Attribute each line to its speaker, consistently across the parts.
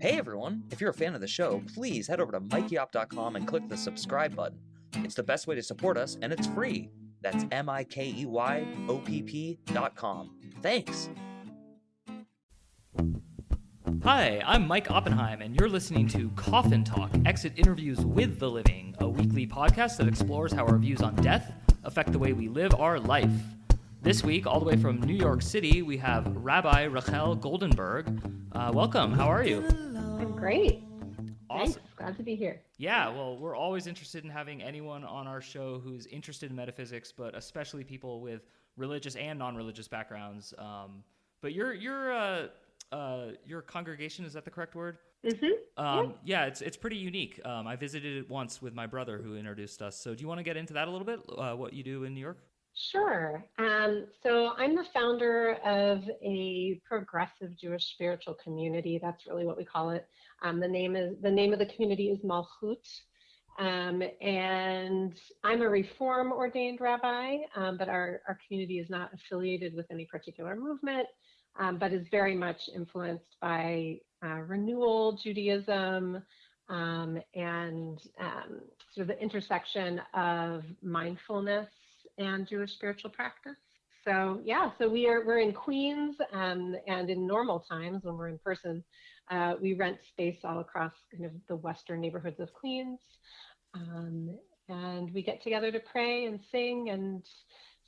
Speaker 1: Hey everyone, if you're a fan of the show, please head over to mikeyop.com and click the subscribe button. It's the best way to support us, and it's free. That's mikeyOPP.com. Thanks.
Speaker 2: Hi, I'm Mike Oppenheim, and you're listening to Coffin Talk, Exit Interviews with the Living, a weekly podcast that explores how our views on death affect the way we live our life. This week, all the way from New York City, we have Rabbi Rachel Goldenberg. Welcome. How are you?
Speaker 3: I'm great.
Speaker 2: Awesome.
Speaker 3: Thanks. Glad to be here.
Speaker 2: Yeah, well, we're always interested in having anyone on our show who's interested in metaphysics, but especially people with religious and non-religious backgrounds. But your congregation, is that the correct word?
Speaker 3: Mm-hmm.
Speaker 2: Yeah, it's pretty unique. I visited it once with my brother who introduced us. So do you want to get into that a little bit, what you do in New York?
Speaker 3: Sure. So I'm the founder of a progressive Jewish spiritual community. That's really what we call it. The name of the community is Malkhut. And I'm a Reform ordained rabbi, but our community is not affiliated with any particular movement, but is very much influenced by renewal Judaism, and sort of the intersection of mindfulness and Jewish spiritual practice. So we're in Queens, and in normal times when we're in person, we rent space all across kind of the western neighborhoods of Queens, and we get together to pray and sing and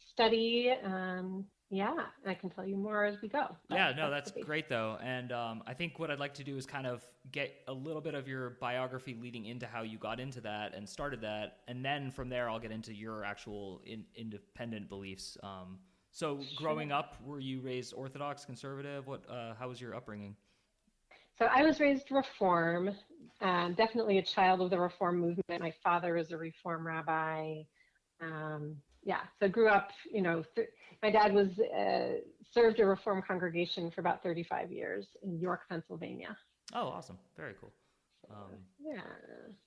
Speaker 3: study. I can tell you more as we go.
Speaker 2: That's great though. And I think what I'd like to do is kind of get a little bit of your biography leading into how you got into that and started that. And then from there, I'll get into your actual independent beliefs. So growing up, were you raised Orthodox, conservative? How was your upbringing?
Speaker 3: So I was raised Reform, definitely a child of the Reform movement. My father is a Reform rabbi. So grew up, my dad was served a Reform congregation for about 35 years in York, Pennsylvania.
Speaker 2: Oh, awesome. Very cool.
Speaker 3: Yeah.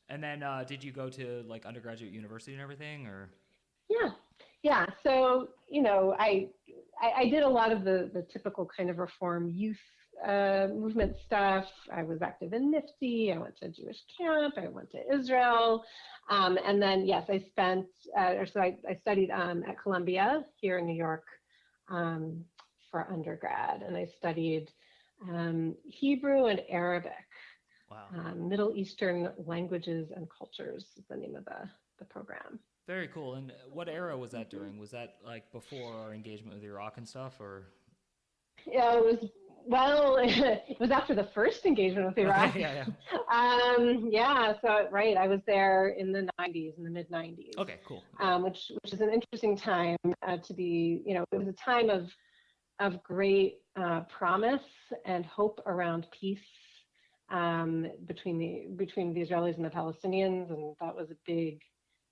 Speaker 2: And then did you go to like undergraduate university and everything, or?
Speaker 3: Yeah. So, I did a lot of the typical kind of Reform youth movement stuff. I was active in NIFTY. I went to Jewish camp. I went to Israel. And then, yes, I studied at Columbia here in New York for undergrad. And I studied Hebrew and Arabic.
Speaker 2: Wow.
Speaker 3: Middle Eastern languages and cultures is the name of the program.
Speaker 2: Very cool. And what era was that during? Was that like before our engagement with Iraq and stuff, or?
Speaker 3: Yeah, it was after the first engagement with Iraq.
Speaker 2: Okay, yeah.
Speaker 3: I was there in the mid 90s.
Speaker 2: Okay, cool.
Speaker 3: Which is an interesting time to be, it was a time of great promise and hope around peace between the Israelis and the Palestinians, and that was a big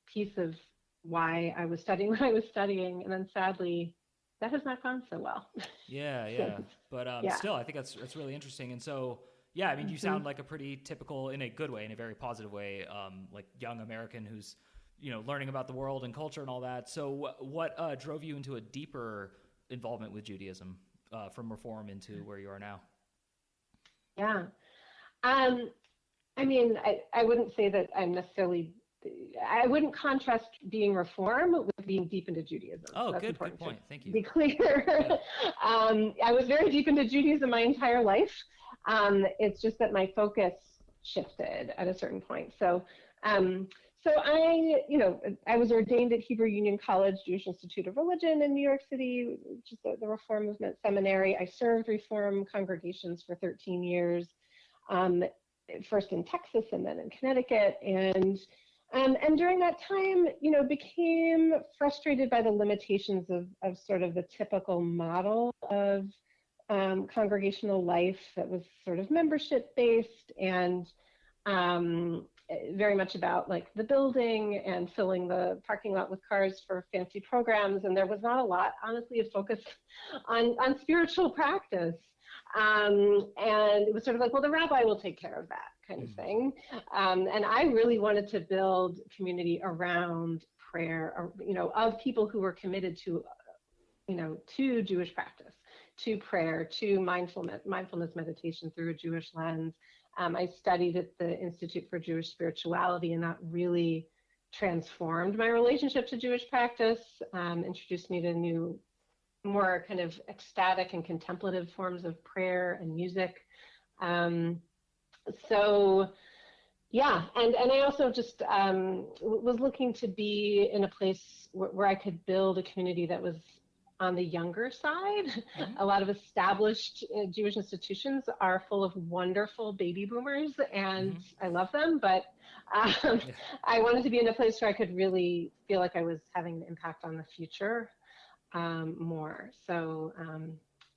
Speaker 3: piece of why I was studying what I was studying. And then sadly, that has not gone so well.
Speaker 2: Yeah. But still, I think that's really interesting. And so, yeah, I mean, you sound like a pretty typical, in a good way, in a very positive way, like young American who's, learning about the world and culture and all that. So what drove you into a deeper involvement with Judaism from Reform into where you are now?
Speaker 3: Yeah. I mean, I wouldn't say that I wouldn't contrast being Reform with being deep into Judaism.
Speaker 2: Oh,
Speaker 3: so
Speaker 2: good point. Thank you.
Speaker 3: Be clear. Yeah. I was very deep into Judaism my entire life. It's just that my focus shifted at a certain point. So I was ordained at Hebrew Union College, Jewish Institute of Religion in New York City, which is the Reform Movement Seminary. I served Reform congregations for 13 years, first in Texas and then in Connecticut. And during that time, became frustrated by the limitations of sort of the typical model of congregational life that was sort of membership based and very much about like the building and filling the parking lot with cars for fancy programs. And there was not a lot, honestly, of focus on spiritual practice. And it was sort of like, well, the rabbi will take care of that kind of thing. And I really wanted to build community around prayer, of people who were committed to Jewish practice. to prayer, to mindfulness meditation through a Jewish lens. I studied at the Institute for Jewish Spirituality, and that really transformed my relationship to Jewish practice, introduced me to new, more kind of ecstatic and contemplative forms of prayer and music. So yeah, and I also just was looking to be in a place where I could build a community that was on the younger side. Mm-hmm. A lot of established Jewish institutions are full of wonderful baby boomers, and mm-hmm. I love them, but I wanted to be in a place where I could really feel like I was having an impact on the future more. So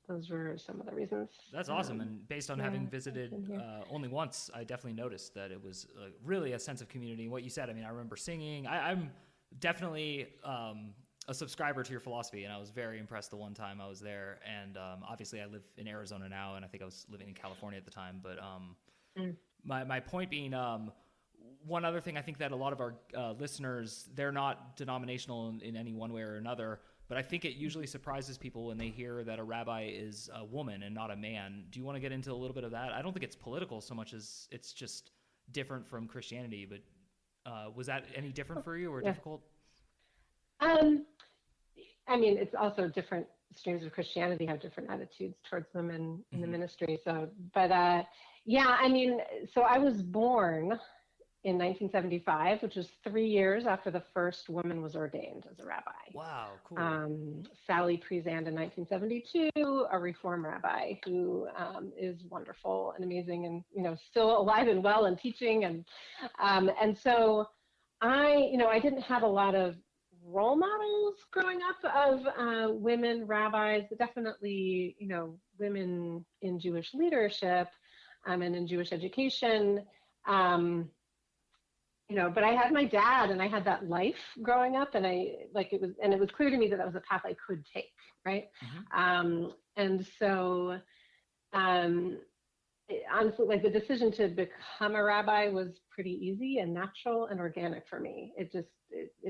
Speaker 3: those were some of the reasons.
Speaker 2: That's awesome. And based on having visited only once, I definitely noticed that it was really a sense of community. What you said, I mean, I remember singing. I'm definitely a subscriber to your philosophy, and I was very impressed the one time I was there. And obviously I live in Arizona now, and I think I was living in California at the time. But my point being, one other thing I think that a lot of our listeners, they're not denominational in any one way or another, but I think it usually surprises people when they hear that a rabbi is a woman and not a man. Do you want to get into a little bit of that? I don't think it's political so much as it's just different from Christianity, but was that any different for you or difficult?
Speaker 3: I mean, it's also different streams of Christianity have different attitudes towards them in the ministry. So, but yeah, I mean, so I was born in 1975, which was 3 years after the first woman was ordained as a rabbi.
Speaker 2: Wow, cool.
Speaker 3: Sally Priesand in 1972, a Reform rabbi who is wonderful and amazing, and still alive and well and teaching, and so I didn't have a lot of role models growing up of women rabbis, but definitely women in Jewish leadership and in Jewish education. But I had my dad, and I had that life growing up, and it was clear to me that was a path I could take, right? Mm-hmm. And so, honestly, like the decision to become a rabbi was pretty easy and natural and organic for me. It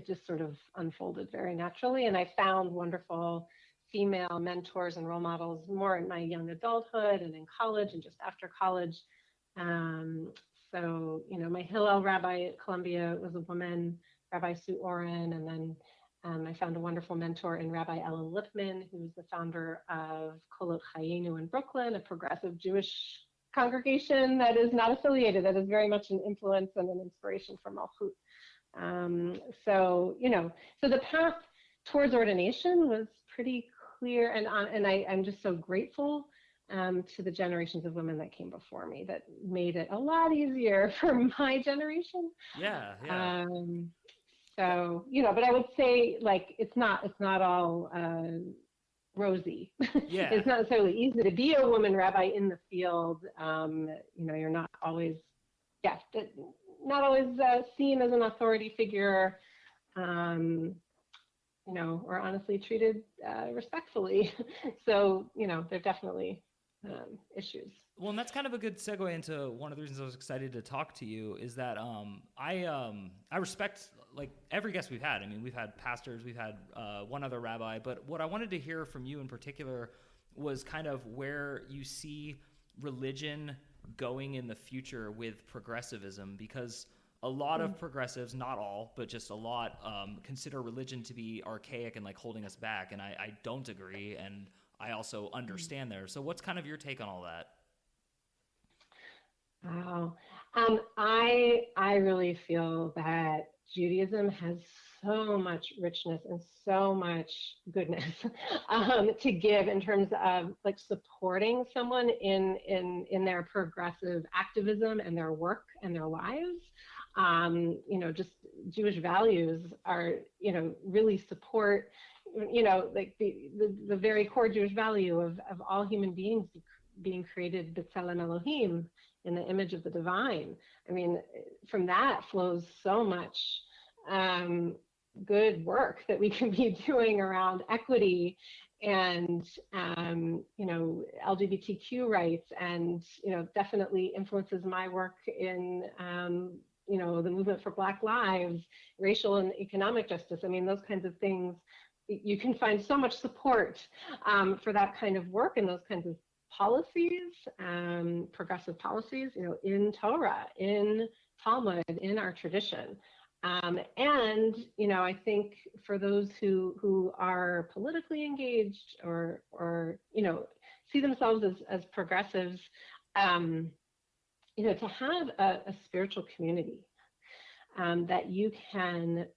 Speaker 3: just sort of unfolded very naturally, and I found wonderful female mentors and role models more in my young adulthood and in college and just after college. So, my Hillel rabbi at Columbia was a woman, Rabbi Sue Oren, and then I found a wonderful mentor in Rabbi Ella Lipman, who was the founder of Kolot Chayenu in Brooklyn, a progressive Jewish congregation that is not affiliated, that is very much an influence and an inspiration for Malkhut. So the path towards ordination was pretty clear, and I'm just so grateful to the generations of women that came before me that made it a lot easier for my generation.
Speaker 2: Yeah.
Speaker 3: So, but I would say, like, it's not all rosy.
Speaker 2: Yeah.
Speaker 3: It's not necessarily easy to be a woman rabbi in the field. You're not always, seen as an authority figure, or honestly treated respectfully. So, there definitely issues.
Speaker 2: Well, and that's kind of a good segue into one of the reasons I was excited to talk to you is that I respect, like, every guest we've had. I mean, we've had pastors, we've had one other rabbi, but what I wanted to hear from you in particular was kind of where you see religion going in the future with progressivism, because a lot of progressives, not all, but just a lot, consider religion to be archaic and like holding us back, and I don't agree, and I also understand there. So what's kind of your take on all that?
Speaker 3: Wow. I really feel that Judaism has so much richness and so much goodness to give in terms of like supporting someone in their progressive activism and their work and their lives. Just Jewish values are, really support, like the very core Jewish value of all human beings being created b'tselem Elohim, in the image of the divine. I mean, from that flows so much good work that we can be doing around equity and, LGBTQ rights, and, definitely influences my work in, the movement for Black lives, racial and economic justice. I mean, those kinds of things you can find so much support for that kind of work and those kinds of policies, progressive policies, in Torah, in Talmud, in our tradition. And, I think for those who are politically engaged or see themselves as progressives, to have a spiritual community that you can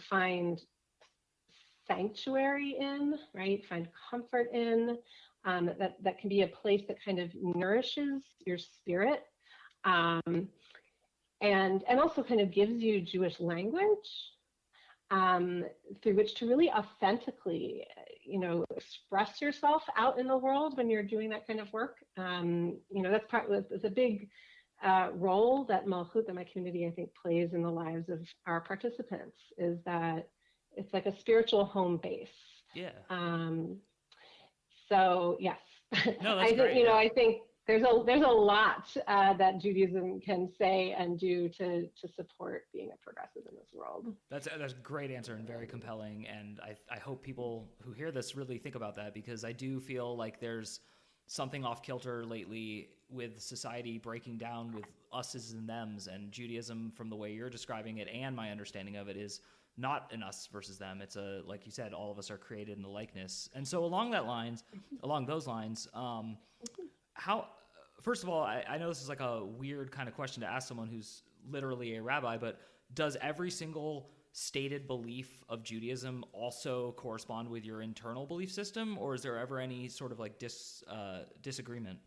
Speaker 3: find sanctuary in, right? Find comfort in, that can be a place that kind of nourishes your spirit, and also kind of gives you Jewish language through which to really authentically, express yourself out in the world when you're doing that kind of work. That's a big role that Malkhut, that my community, I think, plays in the lives of our participants, is that it's like a spiritual home base.
Speaker 2: Yeah.
Speaker 3: So yes,
Speaker 2: no, that's great.
Speaker 3: I think there's a lot that Judaism can say and do to support being a progressive in this world.
Speaker 2: That's a great answer and very compelling. And I hope people who hear this really think about that, because I do feel like there's something off kilter lately with society breaking down with us's and them's, and Judaism, from the way you're describing it and my understanding of it, is not an us versus them. It's like you said, all of us are created in the likeness. And so along those lines, how, first of all, I know this is like a weird kind of question to ask someone who's literally a rabbi, but does every single stated belief of Judaism also correspond with your internal belief system, or is there ever any sort of like disagreement?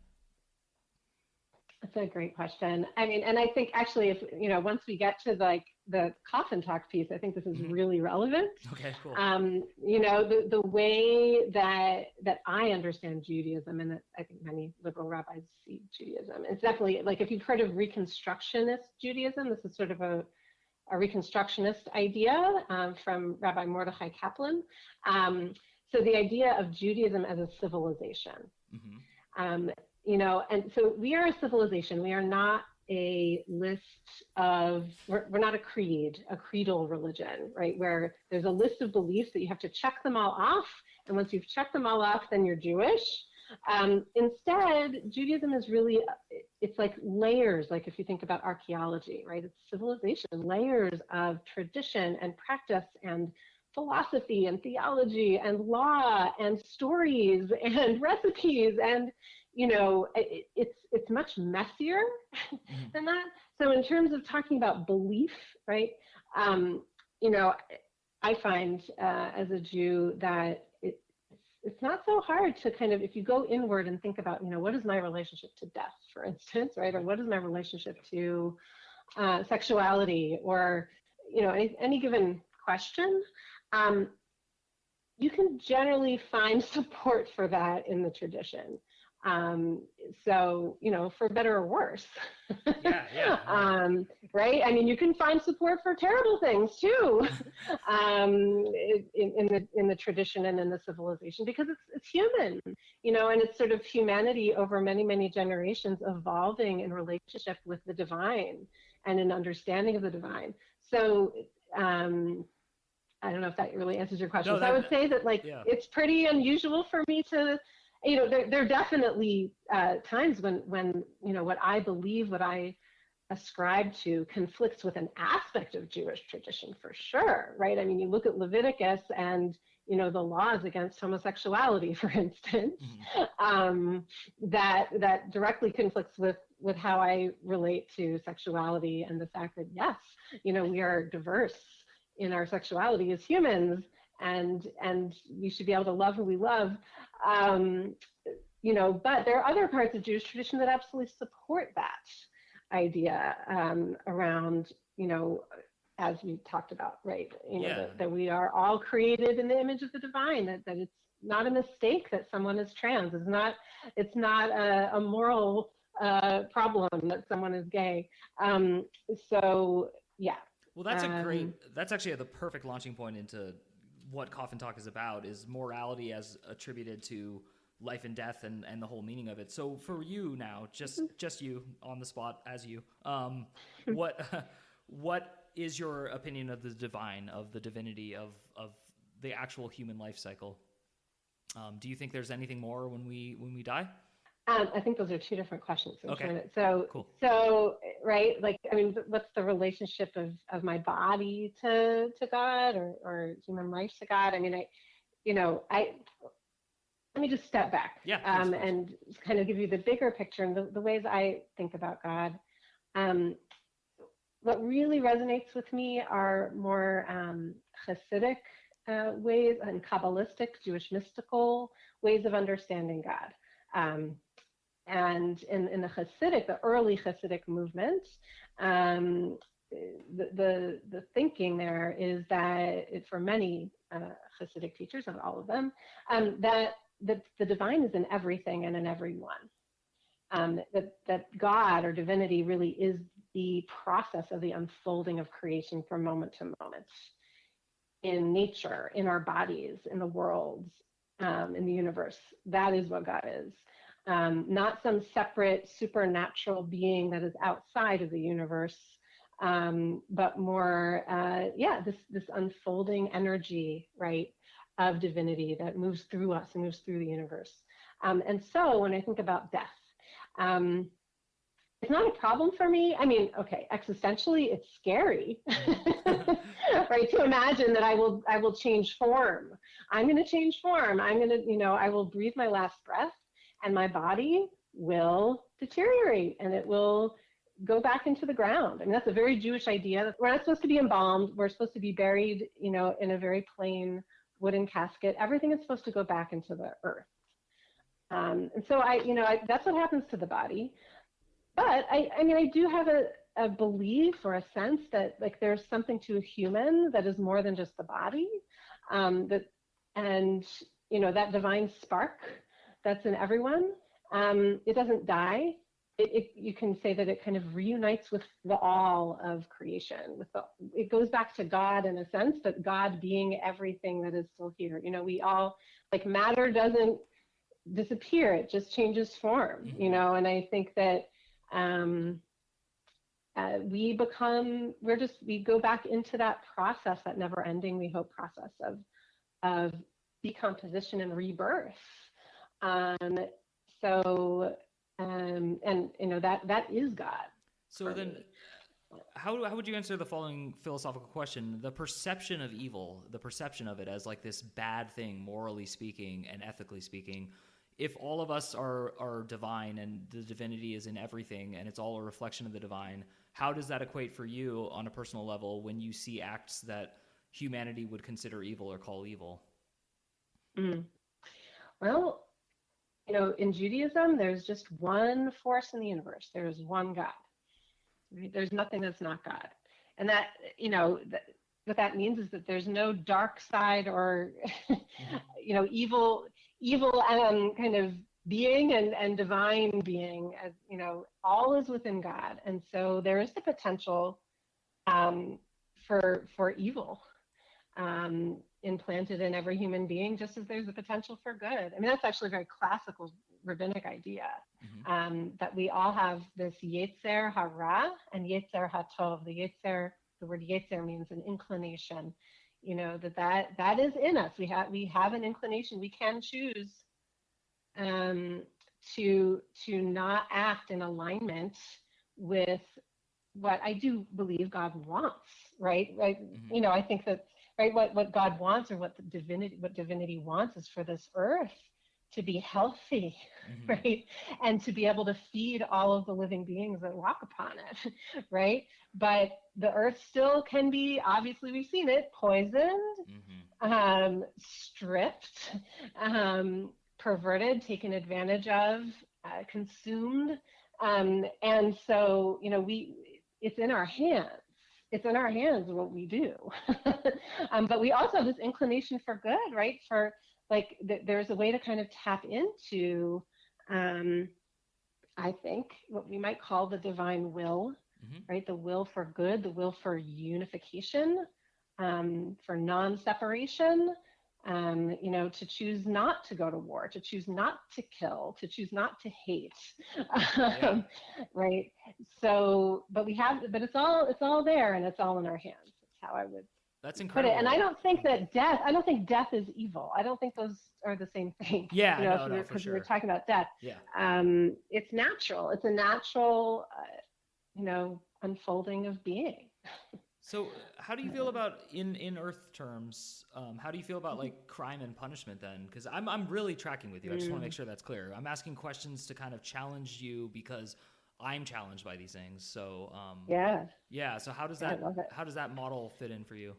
Speaker 3: That's a great question. I mean, and I think actually, if once we get to like the coffin talk piece, I think this is really relevant.
Speaker 2: Okay, cool.
Speaker 3: The way that I understand Judaism, and that I think many liberal rabbis see Judaism, it's definitely like, if you've heard of Reconstructionist Judaism, this is sort of a Reconstructionist idea from Rabbi Mordechai Kaplan. So the idea of Judaism as a civilization. Mm-hmm. And so we are a civilization. We are not a list of, we're not a creed, a creedal religion, right? Where there's a list of beliefs that you have to check them all off. And once you've checked them all off, then you're Jewish. Instead, Judaism is really, it's like layers, like if you think about archaeology, right? It's civilization, layers of tradition and practice and philosophy and theology and law and stories and recipes, and it's much messier than that. So in terms of talking about belief, right? I find as a Jew that it's not so hard to kind of, if you go inward and think about, what is my relationship to death, for instance, right? Or what is my relationship to sexuality, or, any given question, you can generally find support for that in the tradition. So, for better or worse.
Speaker 2: Yeah.
Speaker 3: Right? I mean, you can find support for terrible things too, in the tradition and in the civilization, because it's human, and it's sort of humanity over many, many generations evolving in relationship with the divine and in understanding of the divine. So, I don't know if that really answers your question.
Speaker 2: No,
Speaker 3: so I would say that it's pretty unusual for me to, there are definitely times when what I believe, what I ascribe to, conflicts with an aspect of Jewish tradition, for sure, right? I mean, you look at Leviticus and the laws against homosexuality, for instance, that directly conflicts with how I relate to sexuality, and the fact that yes, we are diverse in our sexuality as humans, and we should be able to love who we love. But there are other parts of Jewish tradition that absolutely support that idea around, as we talked about, right? That we are all created in the image of the divine, that it's not a mistake that someone is trans. It's not a moral problem that someone is gay. So, yeah.
Speaker 2: Well, that's actually the perfect launching point into what Coffin Talk is about, is morality as attributed to life and death and the whole meaning of it. So for you now, just you on the spot as you, what is your opinion of the divine, of the divinity, of the actual human life cycle. Do you think there's anything more when we die?
Speaker 3: I think those are two different questions.
Speaker 2: Okay.
Speaker 3: So,
Speaker 2: cool.
Speaker 3: So, right, like, I mean, what's the relationship of my body to God or human life to God? I mean, let me just step back,
Speaker 2: please.
Speaker 3: And kind of give you the bigger picture and the ways I think about God. What really resonates with me are more Hasidic ways and Kabbalistic, Jewish mystical ways of understanding God. And in the Hasidic, the early Hasidic movement, the thinking there is that for many Hasidic teachers, not all of them, that the divine is in everything and in everyone. That God or divinity really is the process of the unfolding of creation from moment to moment in nature, in our bodies, in the worlds, in the universe. That is what God is. Not some separate supernatural being that is outside of the universe, but more, this unfolding energy, right, of divinity that moves through us and moves through the universe. And so when I think about death, it's not a problem for me. I mean, okay, existentially, it's scary, right? To imagine that I will change form. I'm going to change form. I'm going to, I will breathe my last breath, and my body will deteriorate, and it will go back into the ground. I mean, that's a very Jewish idea. We're not supposed to be embalmed. We're supposed to be buried, in a very plain wooden casket. Everything is supposed to go back into the earth. And so that's what happens to the body. But I do have a belief or a sense that like there's something to a human that is more than just the body, that divine spark that's in everyone. It doesn't die. You can say that it kind of reunites with the all of creation. It goes back to God in a sense, but God being everything that is still here. We all, like, matter doesn't disappear; it just changes form.
Speaker 2: Mm-hmm.
Speaker 3: And I think that we go back into that process, that never-ending, we hope, process of decomposition and rebirth. That is God.
Speaker 2: So then, how would you answer the following philosophical question? The perception of evil, the perception of it as like this bad thing, morally speaking and ethically speaking. If all of us are divine and the divinity is in everything and it's all a reflection of the divine, how does that equate for you on a personal level when you see acts that humanity would consider evil or call evil?
Speaker 3: Well, in Judaism, there's just one force in the universe. There's one God. There's nothing that's not God. And that, what that means is that there's no dark side or, evil kind of being and divine being, as all is within God. And so there is the potential for evil implanted in every human being, just as there's the potential for good. I mean, that's actually a very classical rabbinic idea, that we all have this Yetzer Hara and Yetzer HaTov. The word Yetzer means an inclination. That is in us. We have an inclination. We can choose to not act in alignment with what I do believe God wants, right? Mm-hmm. I think that, right, what God wants, or what divinity wants, is for this earth to be healthy, mm-hmm. right? And to be able to feed all of the living beings that walk upon it, right? But the earth still can be, obviously we've seen it, poisoned, mm-hmm. Stripped, perverted, taken advantage of, consumed. And so, it's in our hands. It's in our hands what we do. But we also have this inclination for good, right? For there's a way to kind of tap into, I think, what we might call the divine will, mm-hmm. right? The will for good, the will for unification, for non-separation, to choose not to go to war, to choose not to kill, to choose not to hate, yeah. Right? So, but it's all there, and it's all in our hands. That's how I would
Speaker 2: That's
Speaker 3: put it.
Speaker 2: incredible.
Speaker 3: And I don't think death is evil. I don't think those are the same thing.
Speaker 2: Yeah,
Speaker 3: because we were talking about death.
Speaker 2: Yeah.
Speaker 3: It's natural. It's a natural, unfolding of being.
Speaker 2: So how do you feel about in Earth terms? How do you feel about like crime and punishment then? Because I'm really tracking with you. I just want to make sure that's clear. I'm asking questions to kind of challenge you because I'm challenged by these things. So yeah. So how does that model fit in for you?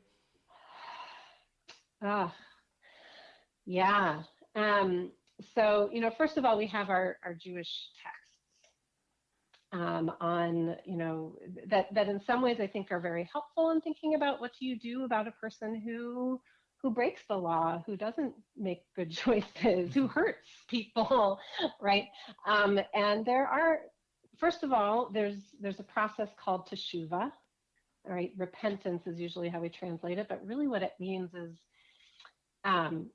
Speaker 3: Yeah. So first of all, we have our Jewish texts on that in some ways I think are very helpful in thinking about what do you do about a person who breaks the law, who doesn't make good choices, who hurts people, right? And there are, first of all, there's a process called teshuvah, right? Repentance is usually how we translate it, but really what it means is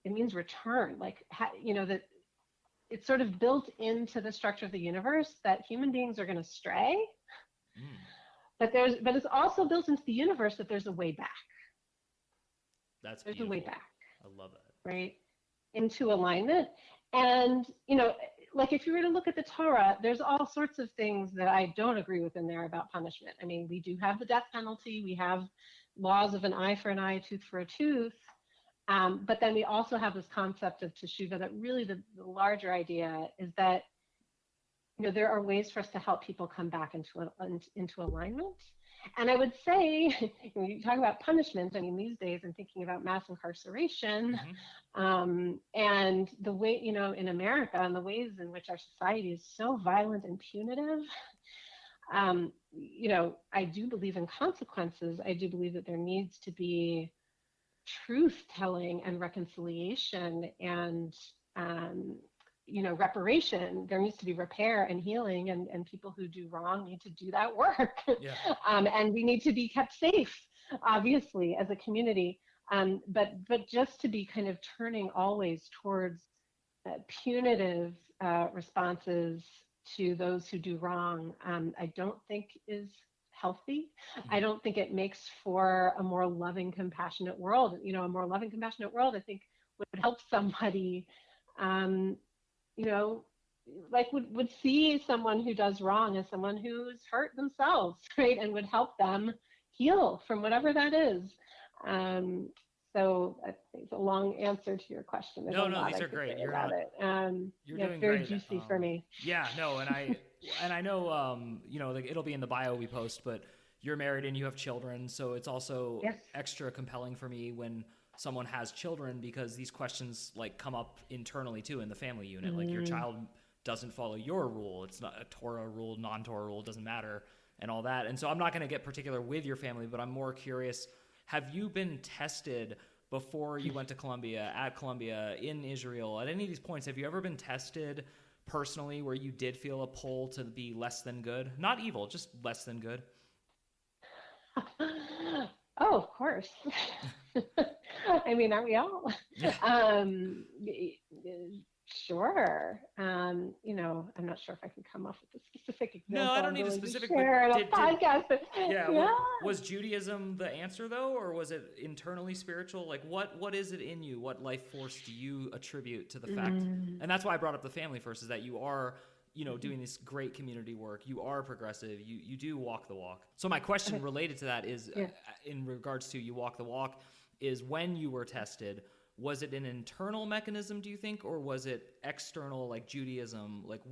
Speaker 3: it means return, that it's sort of built into the structure of the universe that human beings are going to stray, but it's also built into the universe that there's a way back. There's beautiful. A way back.
Speaker 2: I love that.
Speaker 3: Right? Into alignment. And, if you were to look at the Torah, there's all sorts of things that I don't agree with in there about punishment. I mean, we do have the death penalty. We have laws of an eye for an eye, a tooth for a tooth. But then we also have this concept of teshuvah that really the larger idea is that, there are ways for us to help people come back into alignment. And I would say, when you talk about punishment, I mean, these days I'm thinking about mass incarceration and the way, in America and the ways in which our society is so violent and punitive. I do believe in consequences. I do believe that there needs to be truth telling and reconciliation and reparation. There needs to be repair and healing, and people who do wrong need to do that work.
Speaker 2: Yeah.
Speaker 3: And we need to be kept safe, obviously, as a community. But just to be kind of turning always towards punitive responses to those who do wrong, I don't think is healthy. I don't think it makes for a more loving, compassionate world. A more loving, compassionate world, I think, would help somebody, would see someone who does wrong as someone who's hurt themselves, right? And would help them heal from whatever that is. So I think it's a long answer to your question.
Speaker 2: These are great. You're doing
Speaker 3: very
Speaker 2: great.
Speaker 3: Juicy for me.
Speaker 2: Yeah, no, and I know, it'll be in the bio we post, but you're married and you have children, so it's also extra compelling for me when someone has children, because these questions come up internally too in the family unit. Like your child doesn't follow your rule. It's not a Torah rule, non-Torah rule, doesn't matter, and all that. And so I'm not going to get particular with your family, but I'm more curious, have you been tested before you went to Columbia, at Columbia, in Israel, at any of these points? Have you ever been tested personally where you did feel a pull to be less than good? Not evil, just less than good.
Speaker 3: Oh, of course. I mean, aren't we all?
Speaker 2: Yeah.
Speaker 3: Sure. I'm not sure if I can come up with a specific example.
Speaker 2: No, I don't need a specific.
Speaker 3: Podcast.
Speaker 2: Was Judaism the answer though, or was it internally spiritual? Like, what is it in you? What life force do you attribute to the fact? And that's why I brought up the family first, is that you are, doing this great community work. You are progressive. You do walk the walk. So my question related to that is, in regards to you walk the walk, is when you were tested, was it an internal mechanism, do you think, or was it external, like Judaism? Like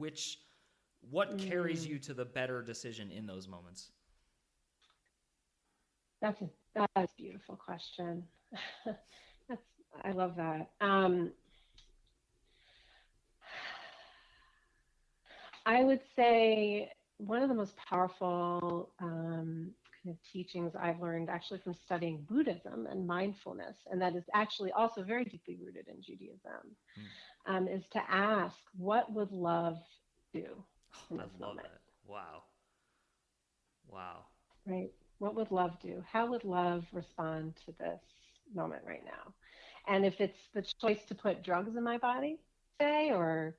Speaker 2: what carries you to the better decision in those moments?
Speaker 3: That's a beautiful question. I love that. I would say one of the most powerful kind of teachings I've learned actually from studying Buddhism and mindfulness, and that is actually also very deeply rooted in Judaism, is to ask, what would love do in this moment?
Speaker 2: That. Wow.
Speaker 3: Right? What would love do? How would love respond to this moment right now? And if it's the choice to put drugs in my body, say, or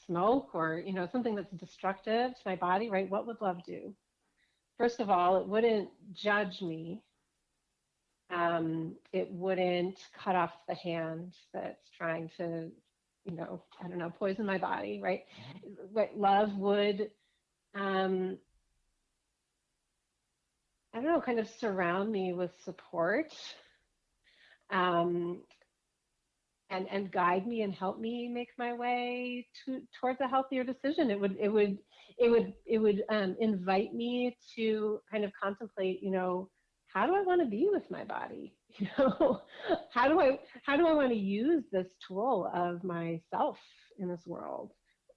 Speaker 3: smoke, or something that's destructive to my body, right? What would love do? First of all, it wouldn't judge me It wouldn't cut off the hand that's trying to, I don't know, poison my body, right? But love would, I don't know, kind of surround me with support, um, and guide me and help me make my way towards a healthier decision. It would invite me to kind of contemplate, how do I want to be with my body? How do I want to use this tool of myself in this world?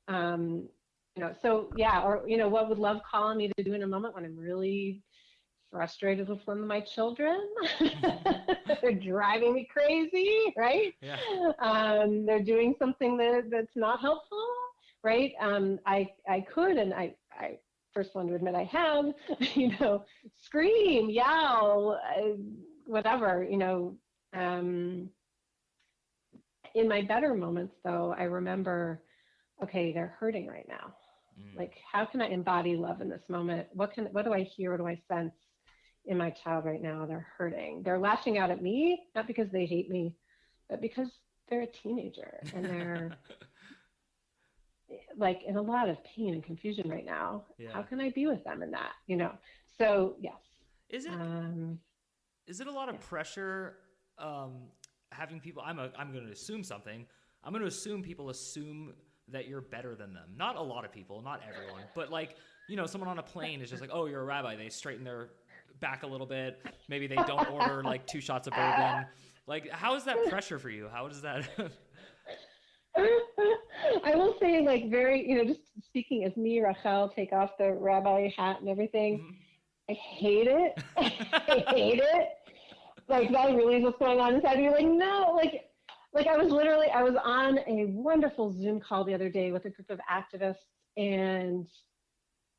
Speaker 3: So yeah, or what would love call on me to do in a moment when I'm really frustrated with one of my children? They're driving me crazy, right?
Speaker 2: Yeah.
Speaker 3: They're doing something that's not helpful, right? I could, and I first one to admit I have, scream, yell, whatever, in my better moments though, I remember, okay, they're hurting right now. Like, how can I embody love in this moment? What do I hear? What do I sense in my child right now? They're hurting. They're lashing out at me, not because they hate me, but because they're a teenager and they're like in a lot of pain and confusion right now. Yeah. How can I be with them in that? So yes.
Speaker 2: Is it a lot of pressure having people? I'm going to assume something. I'm going to assume people assume that you're better than them. Not a lot of people, not everyone, but like, someone on a plane is just like, oh, you're a rabbi. They straighten their back a little bit. Maybe they don't order like 2 shots of bourbon. Like, how is that pressure for you? How does that?
Speaker 3: I will say, like, very, just speaking as me, Rachel, take off the rabbi hat and everything. Mm-hmm. I hate it. I hate it. Like, that really is what's going on inside. You're like, no, like I was on a wonderful Zoom call the other day with a group of activists, and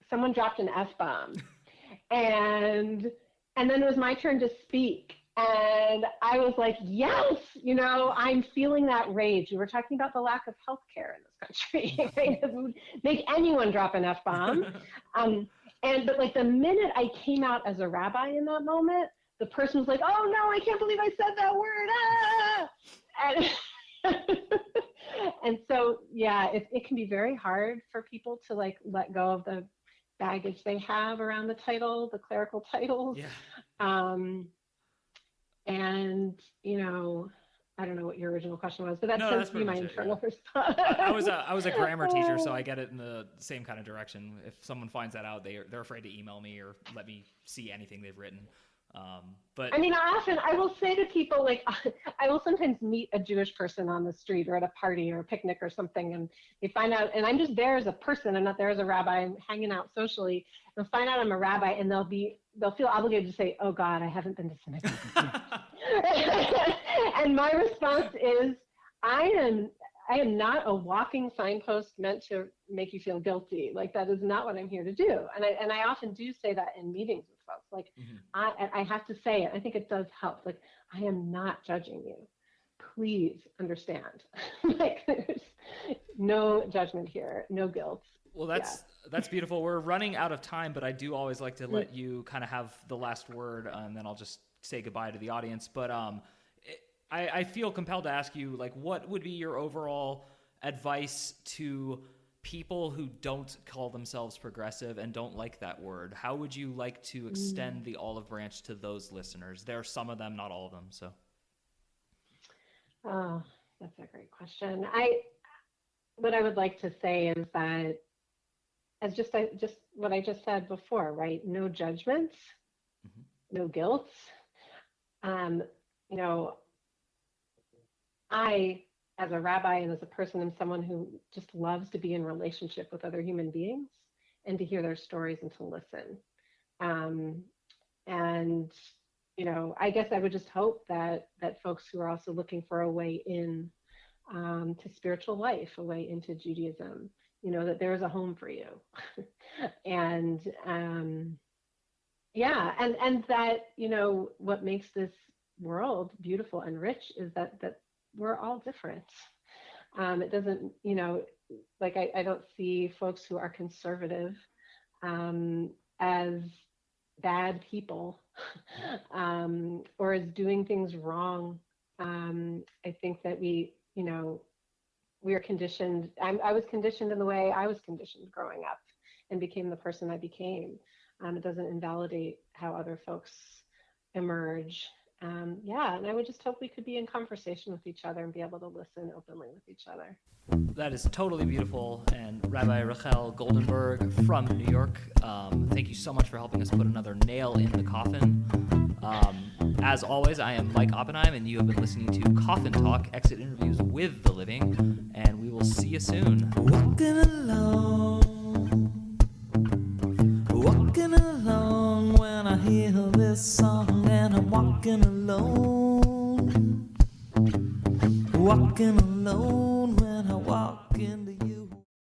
Speaker 3: someone dropped an F-bomb. And then it was my turn to speak. And I was like, yes, I'm feeling that rage. We were talking about the lack of healthcare in this country. Right? It would make anyone drop an F-bomb. But like the minute I came out as a rabbi in that moment, the person was like, oh no, I can't believe I said that word. And so, yeah, it can be very hard for people to like let go of the baggage they have around the title, the clerical titles. Yeah. And, I don't know what your original question was, but that tends to be my internal response.
Speaker 2: I was a grammar teacher, so I get it in the same kind of direction. If someone finds that out, they're afraid to email me or let me see anything they've written. But I mean,
Speaker 3: I will say to people, like, I will sometimes meet a Jewish person on the street or at a party or a picnic or something, and they find out, and I'm just there as a person, I'm not there as a rabbi, I'm hanging out socially, they'll find out I'm a rabbi, and they'll feel obligated to say, oh God, I haven't been to synagogue. And my response is, I am not a walking signpost meant to make you feel guilty. Like, that is not what I'm here to do. And I often do say that in meetings with folks. Like, I have to say it. I think it does help. Like, I am not judging you. Please understand. Like, there's no judgment here, no guilt.
Speaker 2: Well, that's beautiful. We're running out of time, but I do always like to let you kind of have the last word, and then I'll just say goodbye to the audience. But I feel compelled to ask you, like, what would be your overall advice to people who don't call themselves progressive and don't like that word? How would you like to extend the olive branch to those listeners? There are some of them, not all of them. So.
Speaker 3: Oh, that's a great question. What I would like to say is that, as just what I just said before, right? No judgments, no guilt. I, as a rabbi and as a person, am someone who just loves to be in relationship with other human beings and to hear their stories and to listen. I guess I would just hope that folks who are also looking for a way in to spiritual life, a way into Judaism, that there is a home for you. And that, what makes this world beautiful and rich is that we're all different. It doesn't, I don't see folks who are conservative as bad people or as doing things wrong. I think that we are conditioned. I was conditioned in the way I was conditioned growing up and became the person I became. It doesn't invalidate how other folks emerge. And I would just hope we could be in conversation with each other and be able to listen openly with each other.
Speaker 2: That is totally beautiful. And Rabbi Rachel Goldenberg from New York, thank you so much for helping us put another nail in the coffin. As always, I am Mike Oppenheim, and you have been listening to Coffin Talk, Exit Interviews with the Living, and we will see you soon.
Speaker 4: Walking along when I hear this song, and I'm walking alone